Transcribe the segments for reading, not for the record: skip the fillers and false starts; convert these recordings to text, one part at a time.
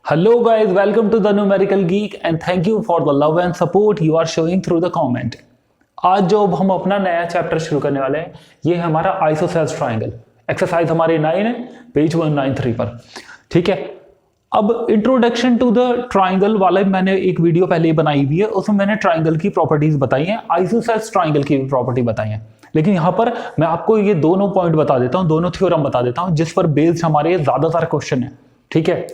Hello guys, welcome to the Numerical Geek and thank you for the love and support you are showing through the comment. आज जो हम अपना नया chapter शुरू करने वाले हैं ये है हमारा आइसोसेल्स ट्राइंगल। एक्सरसाइज हमारे 9 है, पेज 193 पर। ठीक है, अब इंट्रोडक्शन टू द ट्राइंगल वाला मैंने एक वीडियो पहले ही बनाई हुई है, उसमें मैंने ट्राइंगल की प्रॉपर्टीज बताई हैं, आइसोसेल्स ट्राइंगल की भी प्रॉपर्टी बताई है। लेकिन यहाँ पर मैं आपको ये दोनों पॉइंट बता देता हूँ, दोनों थ्योरम बता देता हूँ जिस पर बेस्ड हमारे ज्यादातर क्वेश्चन है। ठीक है,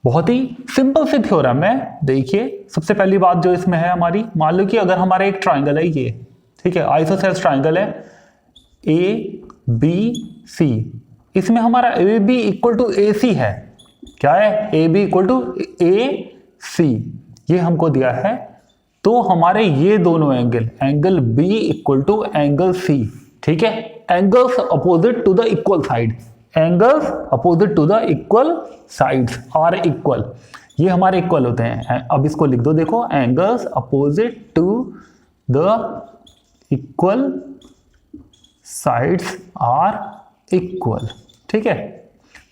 बहुत ही सिंपल से थ्योरम है। देखिए, सबसे पहली बात जो इसमें है हमारी, मान लो कि अगर हमारा एक ट्राइंगल है ये, ठीक है, आइसोसेल्स ट्राइंगल है ए बी सी, इसमें हमारा A B equal to A C है। क्या है? A B equal to A C, ये हमको दिया है। तो हमारे ये दोनों angle, angle B equal to angle C, ठीक है, angles opposite to the equal side, angles opposite to the equal sides are equal, ये हमारे इक्वल होते हैं। अब इसको लिख दो, देखो, angles opposite to the equal sides are equal. ठीक है,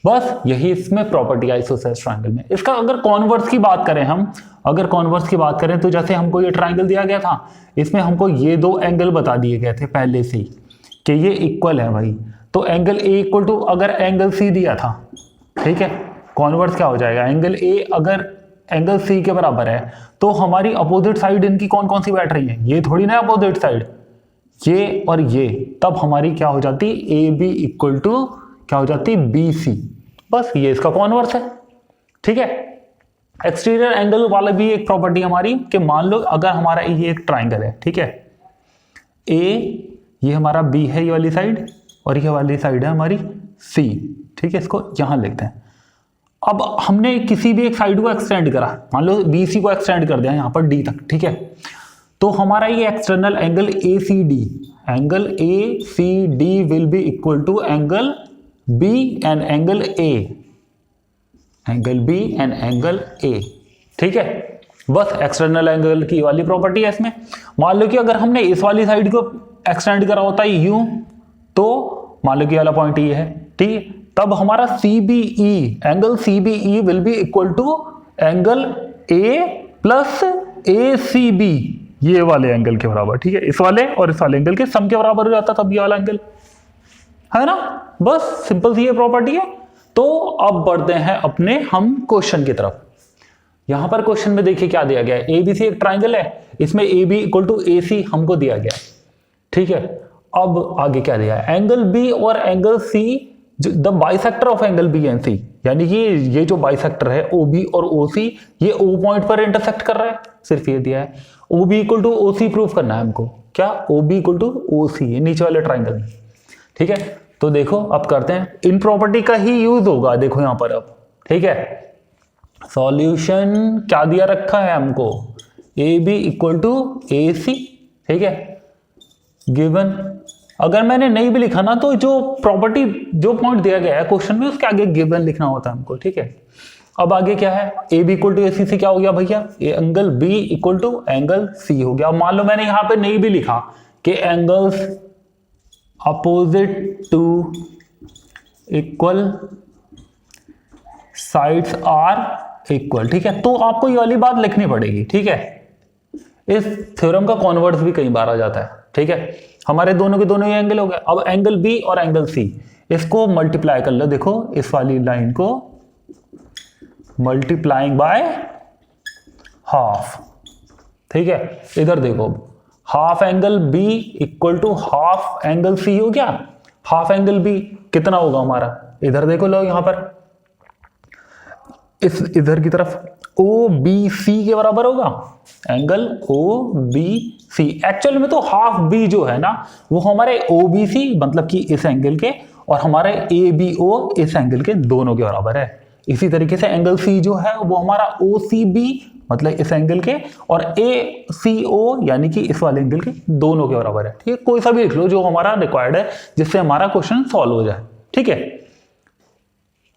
बस यही इसमें प्रॉपर्टी है आइसोसेल्स ट्राइंगल में। इसका अगर कॉन्वर्स की बात करें हम, अगर कॉन्वर्स की बात करें तो जैसे हमको ये ट्राइंगल दिया गया था, इसमें हमको ये दो एंगल बता दिए गए थे पहले से ही कि ये इक्वल है भाई। तो एंगल ए इक्वल टू अगर एंगल सी दिया था, ठीक है, कॉन्वर्स क्या हो जाएगा, एंगल ए अगर एंगल सी के बराबर है तो हमारी अपोजिट साइड इनकी कौन कौन सी बैठ रही है, ये थोड़ी ना अपोजिट साइड, ये और ये, तब हमारी क्या हो जाती, ए बी इक्वल टू क्या हो जाती, बी सी। बस ये इसका कॉन्वर्स है। ठीक है, एक्सटीरियर एंगल वाला भी एक प्रॉपर्टी हमारी कि मान लो अगर हमारा ये एक ट्राइंगल है, ठीक है, ए ये हमारा बी है ये वाली साइड, और ये वाली साइड है हमारी सी। ठीक है, इसको यहां लिखते हैं। अब हमने किसी भी एक साइड को एक्सटेंड करा, मान लो बी सी को एक्सटेंड कर दिया यहां पर डी तक, ठीक है, तो हमारा ये external angle A C D, angle A C D will be equal to angle B and angle A, angle B and angle A. ठीक है, बस एक्सटर्नल एंगल की वाली प्रॉपर्टी है इसमें। मान लो कि अगर हमने इस वाली साइड को एक्सटेंड करा होता है यूं, तो मान लो कि वाला पॉइंट ये है, ठीक है, तब हमारा C B E, angle C B E will be equal to angle A plus A C B, ये वाले एंगल के बराबर। ठीक है, इस वाले और इस वाले एंगल के सम के बराबर हो जाता तब ये वाला एंगल, है ना। बस सिंपल सी ये प्रॉपर्टी है। तो अब बढ़ते हैं अपने हम क्वेश्चन की तरफ। यहां पर क्वेश्चन में देखिए क्या दिया गया है, एबीसी एक ट्राइंगल है, इसमें ए बी इक्वल टू ए सी हमको दिया गया। ठीक है, अब आगे क्या दिया है, एंगल बी और angle C, the bisector of angle B and C, यानी कि ये जो बाइसेक्टर है ओ बी और ओ सी, ये ओ पॉइंट पर इंटरसेक्ट कर रहा है, सिर्फ ये दिया है। O B equal to O C proof करना है हमको, क्या, O B equal to O C, नीचे वाले ट्राइंगल में। ठीक है, तो देखो अब करते हैं, इन प्रॉपर्टी का ही यूज होगा, देखो यहां पर अब। ठीक है, सॉल्यूशन क्या दिया रखा है हमको, ए बी इक्वल टू ए सी। ठीक है, गिवन, अगर मैंने नहीं भी लिखा ना तो जो प्रॉपर्टी, जो पॉइंट दिया गया है क्वेश्चन में, उसके आगे गिवन लिखना होता है हमको। ठीक है, अब आगे क्या है, A B equal to A C से क्या हो गया भैया, angle B equal to angle C हो गया। मान लो मैंने यहां पे नहीं भी लिखा कि angles opposite to equal sides are equal. ठीक है, तो आपको ये वाली बात लिखनी पड़ेगी। ठीक है, इस थ्योरम का कॉन्वर्स भी कई बार आ जाता है। ठीक है, हमारे दोनों के दोनों ये एंगल हो गए। अब एंगल बी और एंगल सी, इसको मल्टीप्लाई कर लो। देखो इस वाली लाइन को मल्टीप्लाइंग बाय हाफ। ठीक है, इधर देखो, half angle B equal to half angle C हो गया। हाफ एंगल बी कितना होगा हमारा, इधर देखो लो यहां पर, इस इधर की तरफ ओ बी सी के बराबर होगा, angle O B C. Actual में तो हाफ बी जो है ना वो हमारे ओ बी सी मतलब कि इस एंगल के, और हमारे ए बी ओ इस एंगल के दोनों के बराबर है। इसी तरीके से एंगल सी जो है वो हमारा ओ सी बी मतलब इस एंगल के, और ए सी ओ यानी कि इस वाले एंगल के दोनों के बराबर है। ठीक है, कोई सा भी लिख लो जो हमारा रिक्वायर्ड है जिससे हमारा क्वेश्चन सॉल्व हो जाए। ठीक है,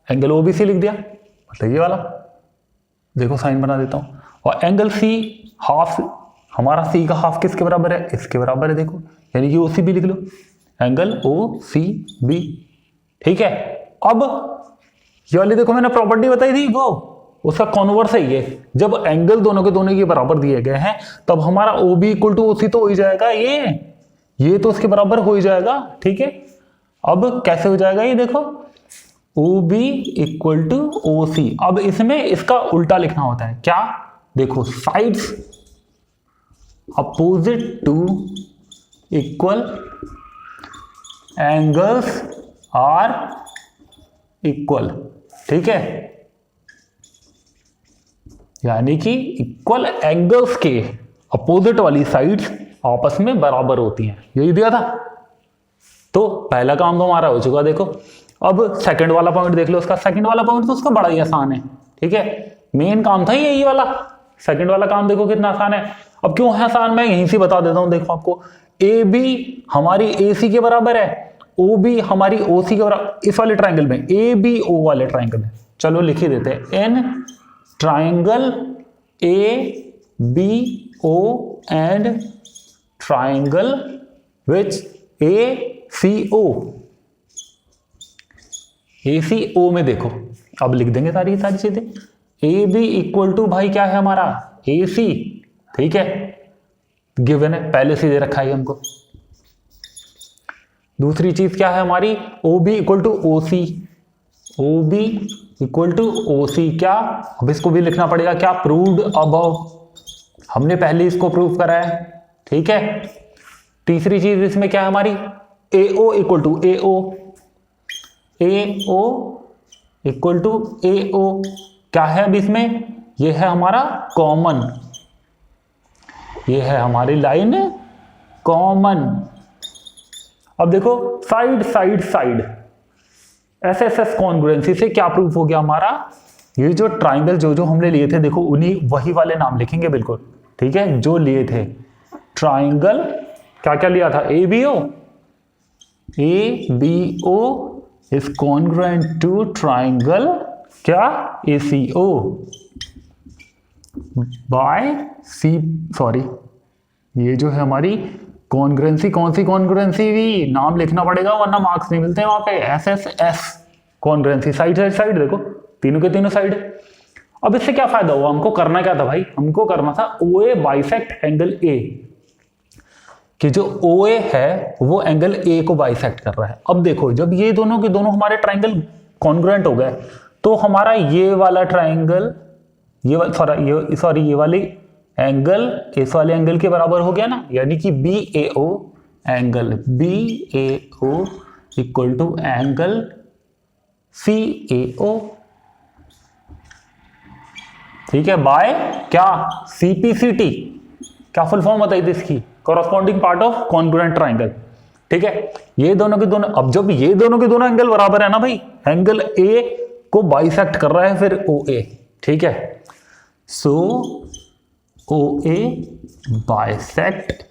एंगल ओ बी सी लिख दिया, मतलब ये वाला, देखो साइन बना देता हूं, और एंगल सी हाफ, हमारा सी का हाफ किसके बराबर है, इसके बराबर है, देखो, यानी कि ओ सी बी लिख लो, एंगल ओ सी बी। ठीक है, अब ये वाली देखो मैंने प्रॉपर्टी बताई थी वो उसका कॉन्वर्स है ये, जब एंगल दोनों के दोनों के बराबर दिए गए हैं तब हमारा O B equal to O C तो हो ही जाएगा, ये तो उसके बराबर हो ही जाएगा। ठीक है, अब कैसे हो जाएगा ये देखो, O B equal to O C. अब इसमें इसका उल्टा लिखना होता है, क्या देखो, sides opposite to equal angles are equal. ठीक है, यानी कि इक्वल एंगल्स के अपोजिट वाली साइड्स आपस में बराबर होती हैं, यही दिया था। तो पहला काम तो हमारा हो चुका। देखो अब सेकंड वाला पॉइंट देख लो, उसका सेकंड वाला पॉइंट तो उसका बड़ा ही आसान है। ठीक है, मेन काम था यही वाला, सेकंड वाला काम देखो कितना आसान है। अब क्यों है आसान, मैं यहीं से बता देता हूं। देखो आपको ए बी हमारी ए सी के बराबर है, ओ बी हमारी ओ सी के बराबर, इस वाले ट्राइंगल में, ए बी ओ वाले ट्राइंगल में। चलो लिख ही देते हैं, in triangle A B O and triangle which A C O. A C O में देखो, अब लिख देंगे सारी चीजें। ए बी इक्वल टू भाई क्या है हमारा, ए सी। ठीक है, गिवन है, पहले से दे रखा है हमको। दूसरी चीज क्या है हमारी, O B equal to O C, O B equal to O C. क्या, अब इसको भी लिखना पड़ेगा, क्या, प्रूव्ड अबव, हमने पहले इसको प्रूव करा है। ठीक है, तीसरी चीज इसमें क्या है हमारी, A O equal to A O, A O equal to A O. क्या है अब इसमें, ये है हमारा कॉमन, ये है हमारी लाइन कॉमन। अब देखो side side side, S S S congruency से क्या प्रूफ हो गया हमारा, ये जो ट्राइंगल जो हमने लिए थे, देखो उन्हीं वही वाले नाम लिखेंगे बिल्कुल। ठीक है, जो लिए थे ट्राइंगल, क्या क्या लिया था, A B O is congruent to triangle क्या, A C O bye C, sorry ये जो है हमारी कॉन्ग्रुएंसी, कौन सी कॉन्ग्रुएंसी भी नाम लिखना पड़ेगा वरना मार्क्स नहीं मिलते हैं वहां पे। S S S congruency, side side side देखो, तीनों के तीनों साइड। अब इससे क्या फायदा हुआ, हमको करना क्या था भाई, हमको करना था ओ ए बाइसेक्ट एंगल ए, कि जो ओ ए है वो एंगल ए को बाइसेक्ट कर रहा है। अब देखो जब ये दोनों के दोनों हमारे ट्राइंगल कॉन्ग्रुएंट हो गए तो हमारा ये वाला ट्राइंगल, ये वाली एंगल इस वाले एंगल के बराबर हो गया ना, यानी कि B A O angle B A O equal to angle C A O. ठीक है, बाय क्या, सीपीसीटी, क्या फुल फॉर्म बताई थी इसकी, corresponding part of congruent triangle. ठीक है, ये दोनों के दोनों, अब जब ये दोनों के दोनों एंगल बराबर है ना भाई, एंगल ए को बाइसेक्ट कर रहा है फिर ओ ए। ठीक है, सो ओ ए बाइसेक्ट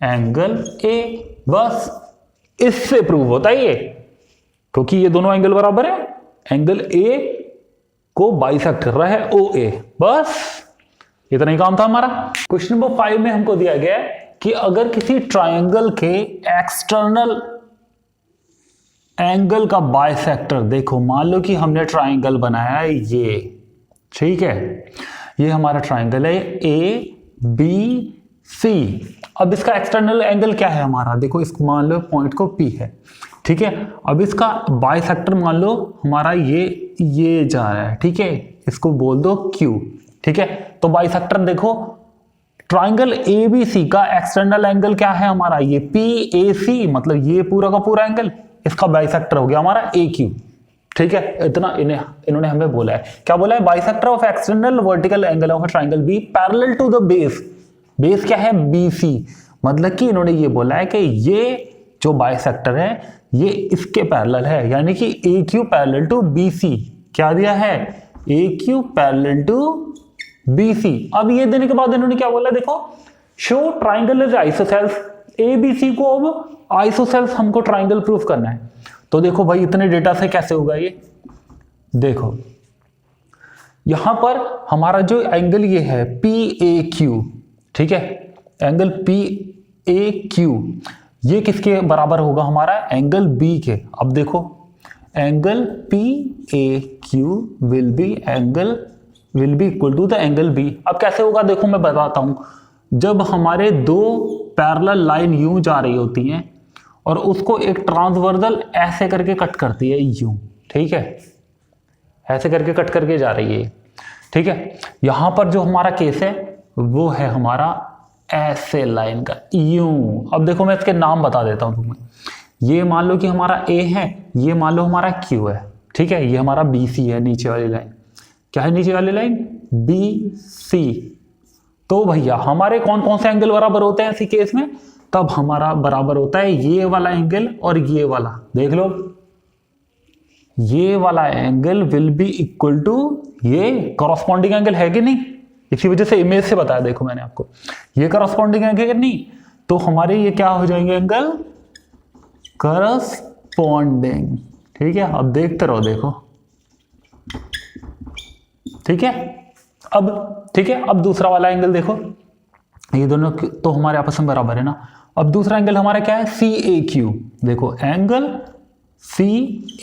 एंगल ए, बस इससे प्रूव होता है ये, क्योंकि ये दोनों एंगल बराबर है, एंगल ए को बाइसेक्ट कर रहा है ओ ए, बस इतना ही काम था हमारा। क्वेश्चन नंबर 5 में हमको दिया गया है कि अगर किसी ट्राइंगल के एक्सटर्नल एंगल का बाइसेक्टर, देखो मान लो कि हमने ट्राइंगल बनाया है ये, ठीक है, ये हमारा ट्राइंगल है ए बी सी। अब इसका एक्सटर्नल एंगल क्या है हमारा, देखो इसको मान लो पॉइंट को पी है। ठीक है, अब इसका बाइसेक्टर मान लो हमारा ये जा रहा है। ठीक है, इसको बोल दो क्यू। ठीक है, तो बाइसेक्टर देखो ट्राइंगल ए बी सी का एक्सटर्नल एंगल क्या है हमारा, ये पी ए सी, मतलब ये पूरा का पूरा एंगल, इसका बाइसेक्टर हो गया हमारा ए क्यू। ठीक है, इतना इन्होंने हमें बोला है, क्या बोला है, bisector of external vertical angle of triangle be parallel to the base. Base क्या है, बी सी, मतलब कि इन्होंने ये बोला है कि ये जो बाइसेक्टर है ये इसके पैरेलल है, यानी कि A Q parallel to B C. क्या दिया है, A Q parallel to B C. अब ये देने के बाद इन्होंने क्या बोला, देखो show triangle is isosceles, A B C को अब आइसोसेल्स हमको ट्राइंगल प्रूफ करना है। तो देखो भाई इतने डेटा से कैसे होगा ये, देखो यहां पर हमारा जो एंगल ये है पी ए क्यू, ठीक है, एंगल पी ए क्यू ये किसके बराबर होगा हमारा, एंगल बी के। अब देखो angle P A Q will be equal to the angle B. अब कैसे होगा देखो मैं बताता हूं। जब हमारे दो पैरेलल लाइन यूं जा रही होती हैं और उसको एक ट्रांसवर्सल ऐसे करके कट करती है यूं, ठीक है, ऐसे करके कट करके जा रही है, ठीक है। यहां पर जो हमारा केस है वो है हमारा ऐसे लाइन का यूं। अब देखो मैं इसके नाम बता देता हूं तुम्हें। ये मान लो कि हमारा ए है, ये मान लो हमारा क्यू है, ठीक है। ये हमारा बी सी है, नीचे वाली लाइन। क्या है नीचे वाली लाइन? B C. तो भैया हमारे कौन कौन से एंगल बराबर होते हैं इसी केस में? तब हमारा बराबर होता है ये वाला एंगल और ये वाला। देख लो, ये वाला angle will be equal to ये कॉरस्पॉन्डिंग एंगल है कि नहीं? इसी वजह से इमेज से बताया, देखो मैंने आपको, ये कॉरस्पॉन्डिंग एंगल नहीं, तो हमारे ये क्या हो जाएंगे एंगल? कॉरस्पॉन्डिंग, ठीक है। अब देखते रहो, देखो, ठीक है। अब ठीक है, अब दूसरा वाला एंगल देखो, ये दोनों तो हमारे आपस में बराबर है ना। अब दूसरा एंगल हमारा क्या है? C A Q. देखो angle C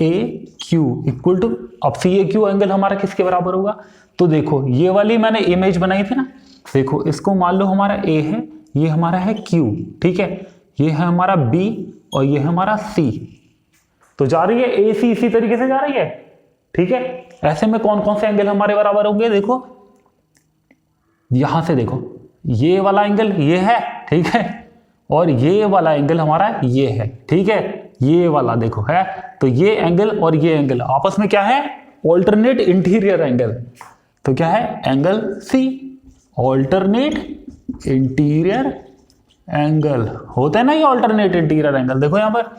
A Q equal to, अब सी ए क्यू एंगल हमारा किसके बराबर होगा? तो देखो ये वाली मैंने इमेज बनाई थी ना, देखो इसको मान लो हमारा ए है, ये हमारा है क्यू, ठीक है, ये है हमारा बी और ये है हमारा सी। तो जा रही है ए सी इसी तरीके से जा रही है, ठीक है। ऐसे में कौन कौन से एंगल हमारे बराबर होंगे? देखो यहां से देखो, ये वाला एंगल ये है, ठीक है, और ये वाला एंगल हमारा ये है, ठीक है, ये वाला देखो है। तो ये एंगल और ये एंगल आपस में क्या है? Alternate interior angle. तो क्या है? Angle C, alternate interior angle होता है ना, ये ऑल्टरनेट इंटीरियर एंगल। देखो यहां पर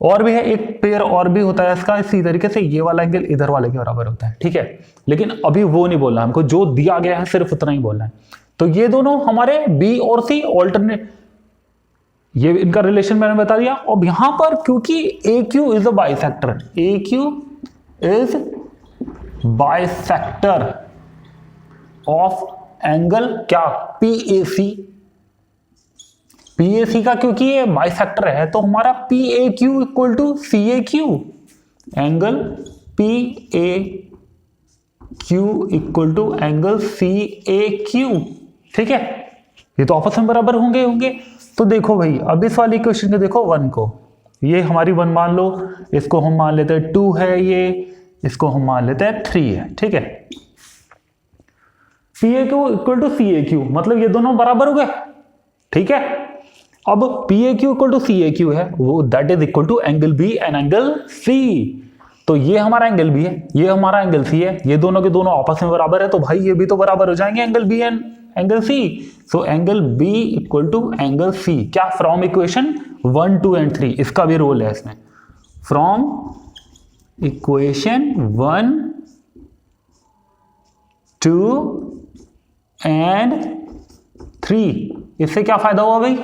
और भी है, एक पेयर और भी होता है इसका, इसी तरीके से ये वाला एंगल इधर वाले के बराबर होता है, ठीक है। लेकिन अभी वो नहीं बोलना हमको, जो दिया गया है सिर्फ उतना ही बोलना है। तो ये दोनों हमारे बी और सी ऑल्टरनेट, ये इनका रिलेशन मैंने बता दिया। अब यहां पर क्योंकि A Q is a bisector, A Q is bisector of angle क्या? P A C. P A C का क्योंकि ये बाइसेक्टर है तो हमारा P A Q equal to C A Q. Angle P A Q equal to angle C A Q, ठीक है। ये तो आपस में बराबर होंगे। तो देखो भाई, अब इस वाली क्वेश्चन को देखो, 1 को, ये हमारी 1 मान लो, इसको हम मान लेते हैं 2 है, ये इसको हम मान लेते हैं 3 है, ठीक है। P A Q equal to C A Q, मतलब ये दोनों बराबर हो गए, ठीक है। अब P A Q equal to C A Q है, वो that is equal to angle B and angle C. तो ये हमारा एंगल बी है, ये हमारा एंगल सी है, ये दोनों के दोनों आपस में बराबर है, तो भाई ये भी तो बराबर हो जाएंगे, angle B and angle C. So angle B equal to angle C, क्या? फ्रॉम इक्वेशन 1, 2 एंड 3, इसका भी रोल है इसमें। फ्रॉम इक्वेशन 1, 2 एंड 3, इससे क्या फायदा हुआ भाई?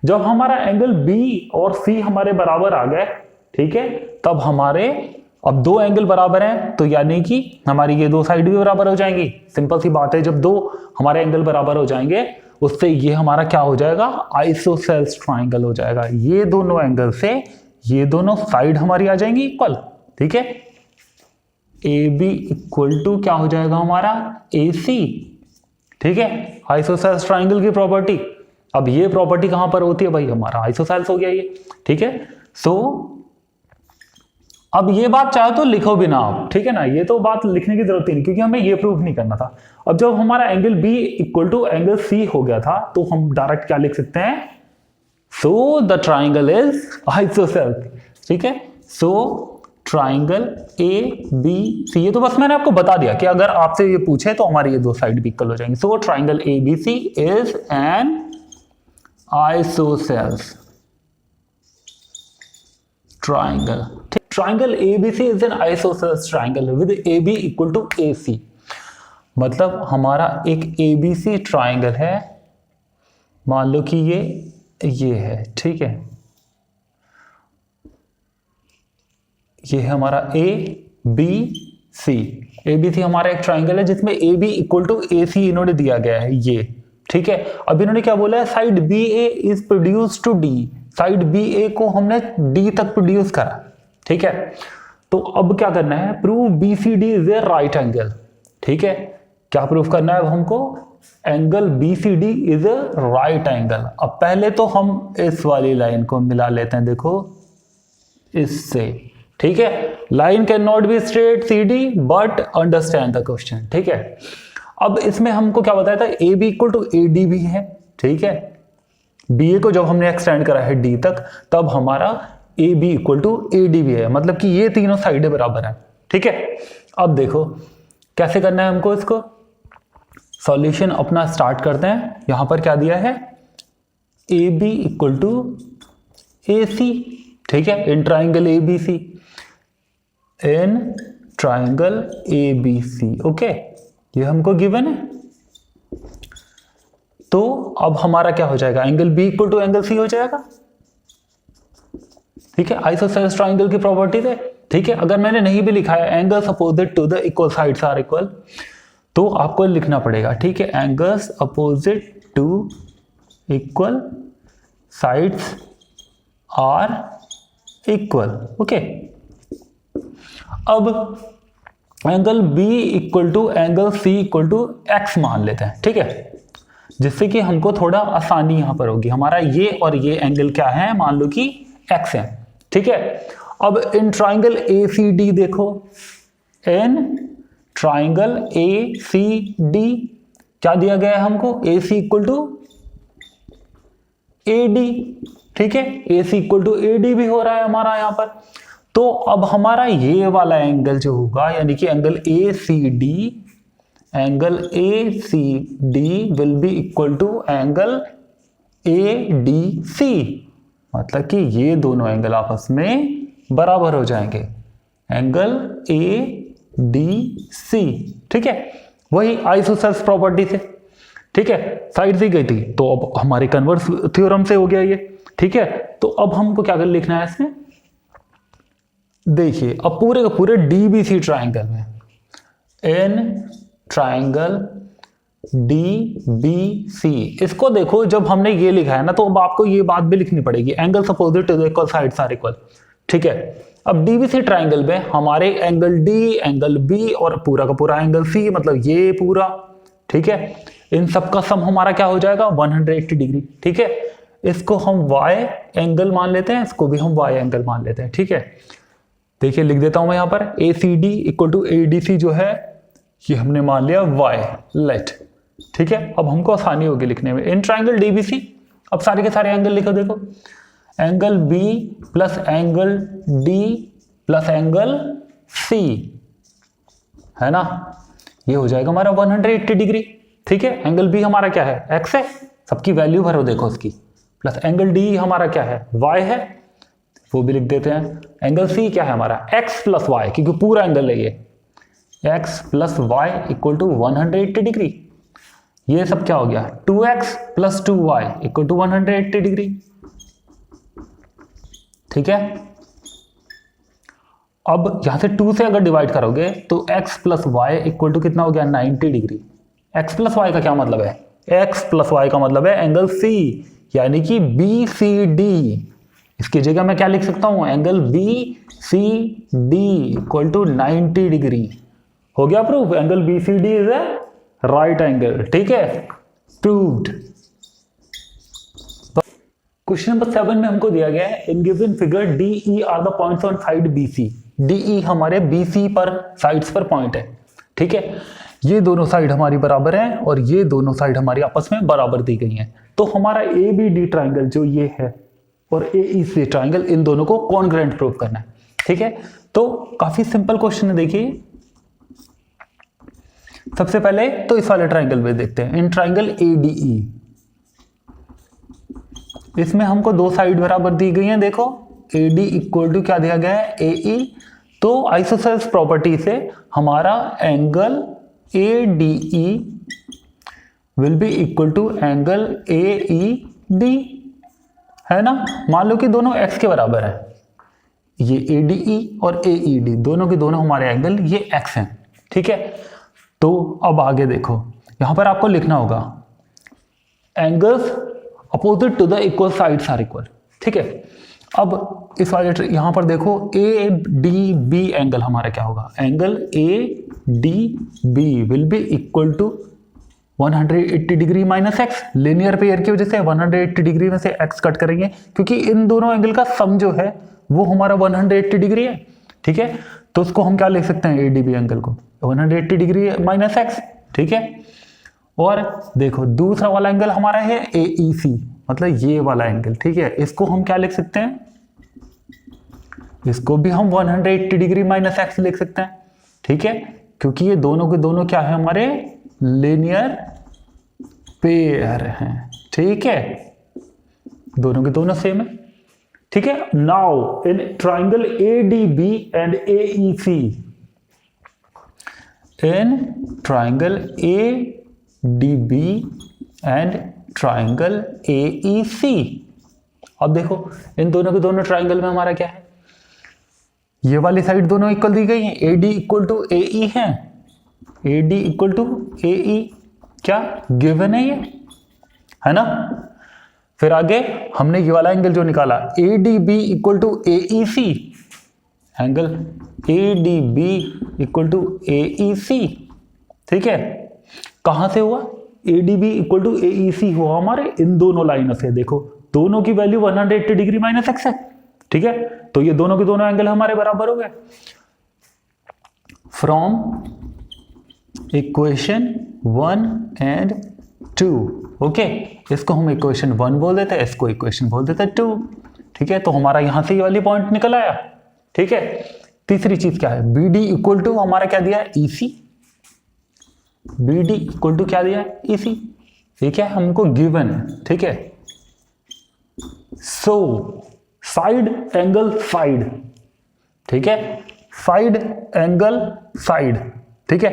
जब हमारा एंगल बी और सी हमारे बराबर आ गए, ठीक है, तब हमारे अब दो एंगल बराबर हैं, तो यानी कि हमारी ये दो साइड भी बराबर हो जाएंगी। सिंपल सी बात है, जब दो हमारे एंगल बराबर हो जाएंगे उससे ये हमारा क्या हो जाएगा? आइसोसेल्स ट्राइंगल हो जाएगा। ये दोनों एंगल से ये दोनों साइड हमारी आ जाएंगी इक्वल, ठीक है। ए बी इक्वल टू क्या हो जाएगा हमारा? ए सी, ठीक है। आइसोसेल्स ट्राइंगल की प्रॉपर्टी, अब ये प्रॉपर्टी कहां पर होती है भाई? हमारा आइसोसेल्स हो गया ये, ठीक है। सो अब ये बात चाहे तो लिखो भी ना आप, ठीक है ना, ये तो बात लिखने की जरूरत ही नहीं, क्योंकि हमें ये प्रूफ नहीं करना था। अब जब हमारा angle B equal to angle C हो गया था, तो हम डायरेक्ट क्या लिख सकते हैं? So the triangle is isosceles, ठीक है। सो ट्राइंगल ए बी सी, ये तो बस मैंने आपको बता दिया कि अगर आपसे ये पूछे तो हमारी ये दो साइड भी इक्वल हो जाएंगे। So triangle A B C is an isosceles triangle. Triangle ABC is an isosceles triangle with AB equal to AC। मतलब हमारा एक ABC ट्राइंगल है, मान लो कि ये है, ठीक है, ये है हमारा ABC। ABC हमारा एक ट्राइंगल है जिसमें AB इक्वल टू AC इन्होंने दिया गया है, ये, ठीक है। अब इन्होंने क्या बोला है? Side BA is produce to D, side BA को हमने D तक प्रोड्यूस करा, ठीक है। तो अब क्या करना है, prove BCD is a right angle. ठीक है, क्या प्रूव करना है अब हमको, angle BCD is a right angle. अब पहले तो हम इस वाली लाइन को मिला लेते हैं, देखो इससे। ठीक है, line can not be straight CD but understand the question. ठीक है, अब इसमें हमको क्या बताया था, AB इक्वल टू AD भी है। ठीक है, BA को जब हमने एक्सटेंड करा है D तक, तब हमारा AB इक्वल टू AD भी है, मतलब कि ये तीनों साइडें बराबर है। ठीक है, अब देखो कैसे करना है हमको इसको, सॉल्यूशन अपना स्टार्ट करते हैं। यहां पर क्या दिया है, AB इक्वल टू AC। ठीक है, in triangle ABC, in triangle ABC। Okay, ये हमको गिवन है। तो अब हमारा क्या हो जाएगा, angle B equal to angle C हो जाएगा। ठीक है, आइसोसेलेस ट्राइंगल की प्रॉपर्टी है। ठीक है, अगर मैंने नहीं भी लिखा है angles opposite to the equal sides are equal, तो आपको लिखना पड़ेगा। ठीक है, angles opposite to equal sides are equal. Okay, अब angle B equal to angle C equal to X मान लेते हैं। ठीक है, जिससे कि हमको थोड़ा आसानी यहां पर होगी। हमारा ये और ये एंगल क्या है, मान लो कि X है। ठीक है, अब इन ट्राइंगल ACD देखो, इन ट्राइंगल ACD क्या दिया गया है हमको, AC इक्वल टू AD। ठीक है, AC इक्वल टू AD भी हो रहा है हमारा यहां पर। तो अब हमारा ये वाला एंगल जो होगा, यानी कि angle ACD will be equal to angle ADC, मतलब कि ये दोनों एंगल आपस में बराबर हो जाएंगे, एंगल ADC। ठीक है, वही आइसोसेलेस प्रॉपर्टी से। ठीक है, साइड दी गई थी, तो अब हमारे कन्वर्स थ्योरम से हो गया ये। ठीक है, तो अब हमको क्या कर लिखना है इसमें, देखिए अब पूरे के पूरे DBC ट्राइंगल में, इन ट्राइंगल DBC, इसको देखो जब हमने ये लिखा है ना, तो अब आपको ये बात भी लिखनी पड़ेगी, angle opposite to the equal sides are equal. ठीक है, अब DBC ट्राइंगल में हमारे एंगल D, एंगल B और पूरा का पूरा एंगल C, मतलब ये पूरा। ठीक है, इन सब का सम हमारा क्या हो जाएगा, 180 डिग्री। ठीक है, इसको हम Y एंगल मान लेते हैं, इसको भी हम Y एंगल मान लेते हैं। ठीक है, देखिए लिख देता हूं मैं यहां पर, ACD इक्वल टू ADC जो है ये हमने मान लिया Y लेट। ठीक है, अब हमको आसानी होगी लिखने में, इन ट्राइंगल DBC। अब सारे के सारे एंगल लिखो, देखो angle B plus angle D plus angle C है ना, ये हो जाएगा हमारा 180 डिग्री। ठीक है, एंगल B हमारा क्या है, X है, सबकी वैल्यू भरो देखो उसकी, प्लस एंगल D हमारा क्या है, Y है, वो भी लिख देते हैं। एंगल C क्या है हमारा, X प्लस Y, क्योंकि पूरा एंगल है ये, X plus Y equal to 180 degree. ये सब क्या हो गया, 2X plus 2Y equal to 180 degree. ठीक है, अब यहां से 2 से अगर डिवाइड करोगे तो x plus Y equal to कितना हो गया, 90 डिग्री। x प्लस वाई का क्या मतलब है, x प्लस वाई का मतलब है एंगल C, यानी कि BCD। इसकी जगह मैं क्या लिख सकता हूं, angle BCD equal to 90 degree. हो गया proof, angle BCD is a right angle. ठीक है, प्रूव्ड। क्वेश्चन नंबर 7 में हमको दिया गया है, in given figure DE are the points on side BC। DE हमारे BC पर साइड्स पर पॉइंट है। ठीक है, ये दोनों साइड हमारी बराबर हैं और ये दोनों साइड हमारी आपस में बराबर दी गई हैं। तो हमारा ABD ट्राइंगल जो ये है और AEC ट्राइंगल, इन दोनों को कॉन्ग्रुएंट प्रूव करना है। ठीक है, तो काफी सिंपल क्वेश्चन है। देखिए सबसे पहले तो इस वाले ट्राइंगल में देखते हैं, इन ट्राइंगल ADE, इसमें हमको दो साइड बराबर दी गई हैं। देखो AD इक्वल टू क्या दिया गया है, AE। तो आइसोसेलेस प्रॉपर्टी से हमारा angle ADE will be equal to angle AED, है ना। मान लो कि दोनों x के बराबर है, ये ADE और AED दोनों के दोनों हमारे एंगल ये x हैं। ठीक है, तो अब आगे देखो, यहां पर आपको लिखना होगा angles opposite to the equal sides are equal. ठीक है, अब इस वाले यहां पर देखो ए डी बी एंगल हमारा क्या होगा, angle A D B will be equal to 180 degree minus X. Linear pair की वजह से 180 डिग्री में से एक्स कट करेंगे क्योंकि इन दोनों एंगल का सम जो है वो हमारा 180 डिग्री है, ठीक है। तो उसको हम क्या लिख सकते हैं, एडीबी एंगल को 180 डिग्री माइनस एक्स, ठीक है। और देखो दूसरा वाला एंगल हमारा है एईसी, मतलब ये वाला एंगल, ठीक है। इसको हम क्या लिख सकते हैं, इसको भी हम 180 डिग्री माइनस एक्स लिख सकते हैं, ठीक है, क्योंकि ये दोनों के दोनों क्या है, हमारे लीनियर पेयर हैं, ठीक है, दोनों के दोनों सेम है, ठीक है। Now in triangle ADB and AEC, in triangle ADB and triangle AEC, अब देखो इन दोनों के दोनों ट्राइंगल में हमारा क्या है, ये वाली साइड दोनों इक्वल दी गई है, एडी इक्वल टू एई है, एडी इक्वल टू एई क्या गिवन है, ये है ना। फिर आगे हमने ये वाला एंगल जो निकाला ADB equal to AEC, angle ADB equal to AEC, ठीक है। कहां से हुआ, एडीबी इक्वल टू एईसी हुआ हमारे इन दोनों लाइनों से, देखो दोनों की वैल्यू 180 डिग्री माइनस एक्स है, ठीक है। तो ये दोनों के दोनों एंगल हमारे बराबर हो गए। फ्रॉम इक्वेशन 1 एंड 2, ओके, इसको हम इक्वेशन 1 बोल देते हैं, इसको इक्वेशन बोल देते हैं 2, ठीक है। तो हमारा यहां से ये वाली पॉइंट निकल आया, ठीक है। तीसरी चीज क्या है, बी डी इक्वल टू हमारा क्या दिया है, EC, B D equal to क्या दिया है, ईसी, ये क्या है हमको गिवन है, ठीक है। सो साइड एंगल साइड, ठीक है, साइड एंगल साइड, ठीक है,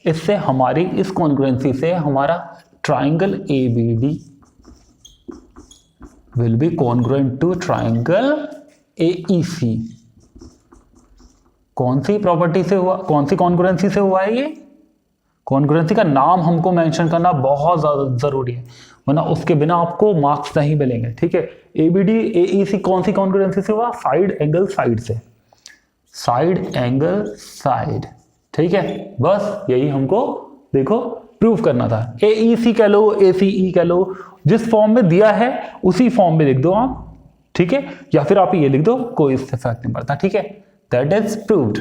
इससे हमारी इस कॉन्ग्रुएंसी से हमारा triangle ABD will be congruent to triangle AEC. कौन सी प्रॉपर्टी से हुआ, कौन सी कॉन्ग्रुएंसी से हुआ है ये, कॉन्ग्रुएंसी का नाम हमको मेंशन करना बहुत ज्यादा जरूरी है, वरना उसके बिना आपको मार्क्स नहीं मिलेंगे, ठीक है। एबीडी एईसी कौन सी कॉन्ग्रुएंसी से हुआ, साइड एंगल साइड से, साइड एंगल साइड, ठीक है। बस यही हमको देखो प्रूव करना था। एईसी कह लो, एसीई कह लो, जिस फॉर्म में दिया है उसी फॉर्म में लिख दो आप, ठीक है, या फिर आप ये लिख दो, कोई इससे फर्क नहीं पड़ता, ठीक है। That is proved,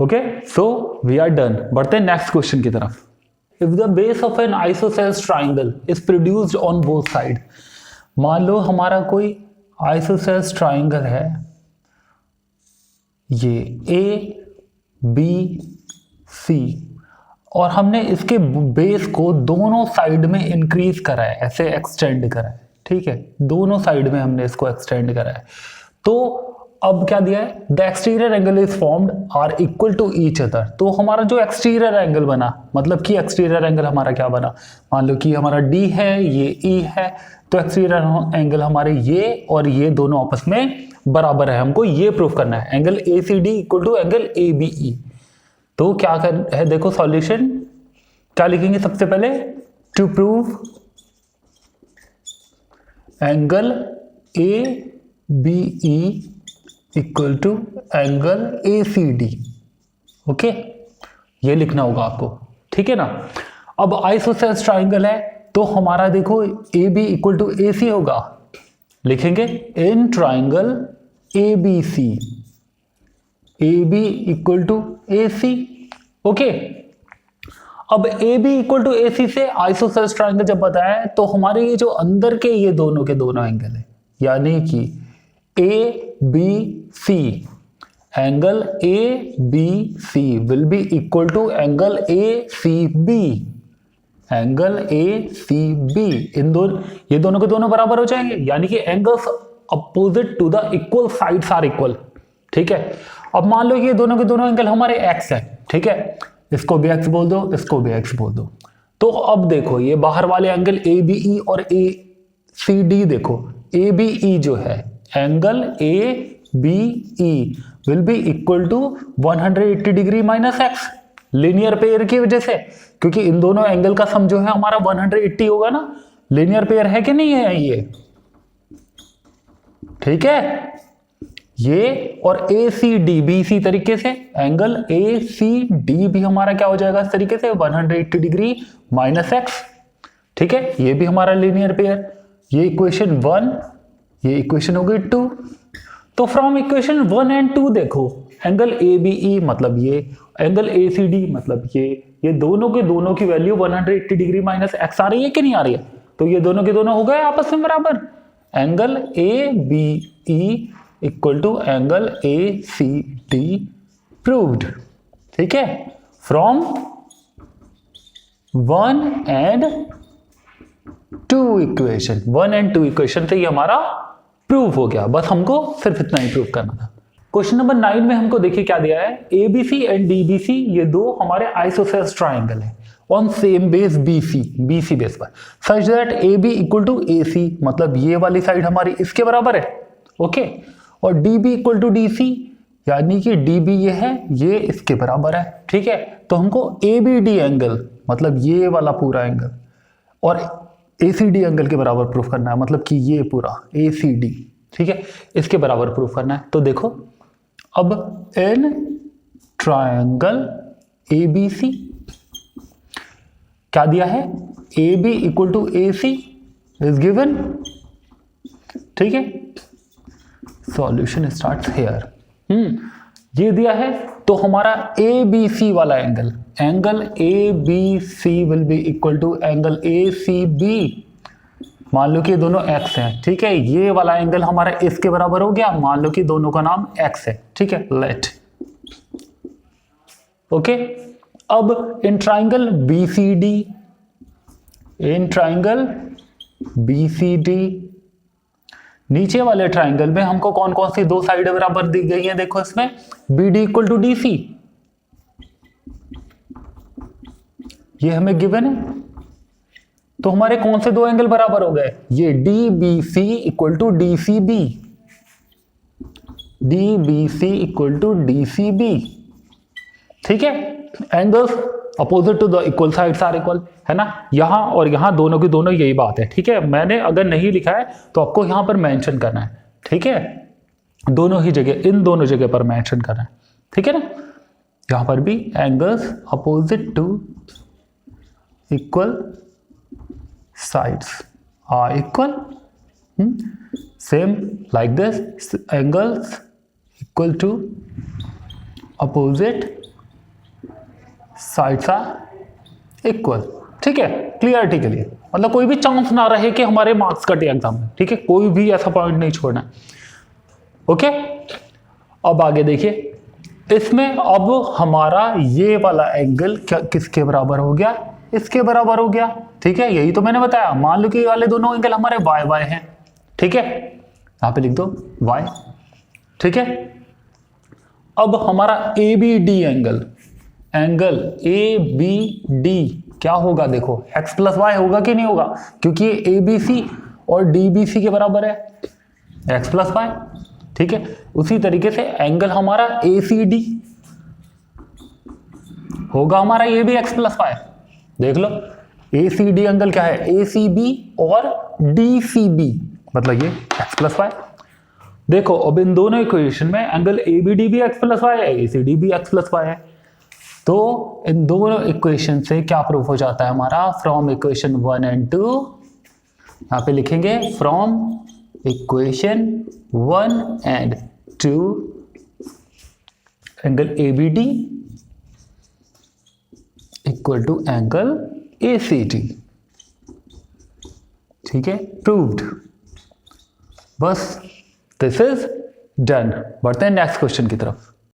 okay. So we are done, बढ़ते हैं नेक्स्ट क्वेश्चन की तरफ। If the base of an isosceles triangle is produced on both side, मान लो हमारा कोई आइसोसेलेस ट्राइंगल है, ये ए बी सी, और हमने इसके बेस को दोनों साइड में इंक्रीज करा है, ऐसे एक्सटेंड करा है, ठीक है, दोनों साइड में हमने इसको एक्सटेंड करा है। तो अब क्या दिया है, the exterior angle is formed are equal to each other. तो हमारा जो एक्सटीरियर एंगल बना, मतलब कि एक्सटीरियर एंगल हमारा क्या बना, मान लो कि हमारा डी है, ये ई है, तो एक्सटीरियर एंगल हमारे ये और ये दोनों आपस में बराबर है, हमको ये प्रूफ करना है, angle A C D equal to angle A B E. तो क्या कर है, देखो सॉल्यूशन क्या लिखेंगे सबसे पहले, to prove angle A B E equal to angle A C D, okay, ये लिखना होगा आपको, ठीक है ना। अब आइसोसेलेस ट्राइंगल है तो हमारा देखो A B equal to A C होगा, लिखेंगे in triangle A B C, A B equal to A C, okay. अब A B equal to A C से आइसोसेलेस ट्राइंगल जब बताया तो हमारे ये जो अंदर के ये दोनों के दोनों एंगल है, यानी कि A B C, angle A B C will be equal to angle A C B, angle A C B, इन दोनों ये दोनों के दोनों बराबर हो जाएंगे, यानी कि angles opposite to the equal sides are equal, ठीक है। अब मान लो ये दोनों के दोनों एंगल हमारे एक्स है, ठीक है, इसको भी एक्स बोल दो, इसको भी एक्स बोल दो। तो अब देखो ये बाहर वाले एंगल ए बी ई और ए सी डी, देखो ए बी ई जो है angle A B E will be equal to 180 degree minus X, linear pair की वजह से, क्योंकि इन दोनों एंगल का सम जो है हमारा 180 होगा ना, लीनियर पेयर है कि नहीं है ये, ठीक है, ये और ए सी डी भी इसी तरीके से, एंगल ए सी डी भी हमारा क्या हो जाएगा इस तरीके से 180 डिग्री माइनस एक्स। ठीक है, ये भी हमारा लीनियर पेयर। ये इक्वेशन 1, ये इक्वेशन हो गई 2। तो फ्रॉम इक्वेशन 1 एंड 2 देखो, एंगल ए बी ई मतलब ये, एंगल ए सी डी मतलब ये दोनों के दोनों की वैल्यू 180 डिग्री माइनस एक्स आ रही है कि नहीं आ रही है? तो ये दोनों के दोनों हो गए आपस में बराबर। Angle A B E equal to angle A C D proved. ठीक है, from 1 and 2 equation, 1 and 2 equation से ये हमारा प्रूव हो गया। बस हमको सिर्फ इतना ही प्रूव करना था। क्वेश्चन नंबर 9 में हमको देखिए क्या दिया है, एबीसी एंड डीबीसी ये दो हमारे आइसोसेलेस ट्राइंगल है on same base BC base पर, such that AB equal to AC, मतलब ये वाली साइड हमारी इसके बराबर है। ओके, और DB इक्वल टू DC, यानी कि DB ये है, ये इसके बराबर है। ठीक है, तो हमको ABD एंगल मतलब ये वाला पूरा एंगल और ACD एंगल के बराबर प्रूफ करना है, मतलब कि ये पूरा ACD, ठीक है, इसके बराबर प्रूफ करना है। तो देखो अब इन ट्रायंगल ABC क्या दिया है, AB equal to AC is given. ठीक है, सॉल्यूशन स्टार्ट्स हियर। ये दिया है, तो हमारा ABC वाला angle, angle ABC will be equal to angle ACB। मान लो कि दोनों x हैं। ठीक है, ये वाला एंगल हमारा इसके बराबर हो गया, मान लो कि दोनों का नाम x है। ठीक है, लेट ओके। अब इन ट्राइंगल BCD, नीचे वाले ट्राइंगल में हमको कौन कौन सी दो साइड बराबर दी गई है, देखो इसमें BD इक्वल टू DC, ये हमें गिवन है। तो हमारे कौन से दो एंगल बराबर हो गए, ये DBC equal to DCB, DBC equal to DCB। ठीक है, angles opposite to the equal sides are equal, है ना, यहां और यहां दोनों की दोनों यही बात है। ठीक है, मैंने अगर नहीं लिखा है तो आपको यहां पर मेंशन करना है। ठीक है, दोनों ही जगह, इन दोनों जगह पर मेंशन करना है। ठीक है ना, यहां पर भी angles opposite to equal sides are equal, same like this, angles equal to opposite sides are equal। ठीक है, क्लियरिटी के लिए, मतलब कोई भी चांस ना रहे कि हमारे मार्क्स कटे एग्जाम में। ठीक है, कोई भी ऐसा पॉइंट नहीं छोड़ना। ओके, अब आगे देखिए, इसमें अब हमारा ये वाला एंगल क्या किसके बराबर हो गया, इसके बराबर हो गया। ठीक है, यही तो मैंने बताया। मान लो कि ये वाले दोनों एंगल हमारे y हैं। ठीक है, यहां पे लिख दो y। ठीक है, अब हमारा ABD एंगल, ABD क्या होगा, देखो x प्लस वाई होगा कि नहीं होगा, क्योंकि ये ABC और DBC के बराबर है, x प्लस वाई। ठीक है, उसी तरीके से एंगल हमारा ACD होगा हमारा, ये भी x प्लस वाई। देख लो, ACD एंगल क्या है, ACB और DCB, मतलब ये x प्लस वाई। देखो अब इन दोनों इक्वेशन में एंगल ABD भी x प्लस वाई है, ACD भी x प्लस वाई है। तो इन दोनों इक्वेशन से क्या प्रूफ हो जाता है हमारा, फ्रॉम इक्वेशन 1 एंड 2, यहां पे लिखेंगे from equation 1 and 2 angle ABD equal to angle ACD। ठीक है, प्रूव्ड। बस दिस इज डन। बढ़ते हैं नेक्स्ट क्वेश्चन की तरफ।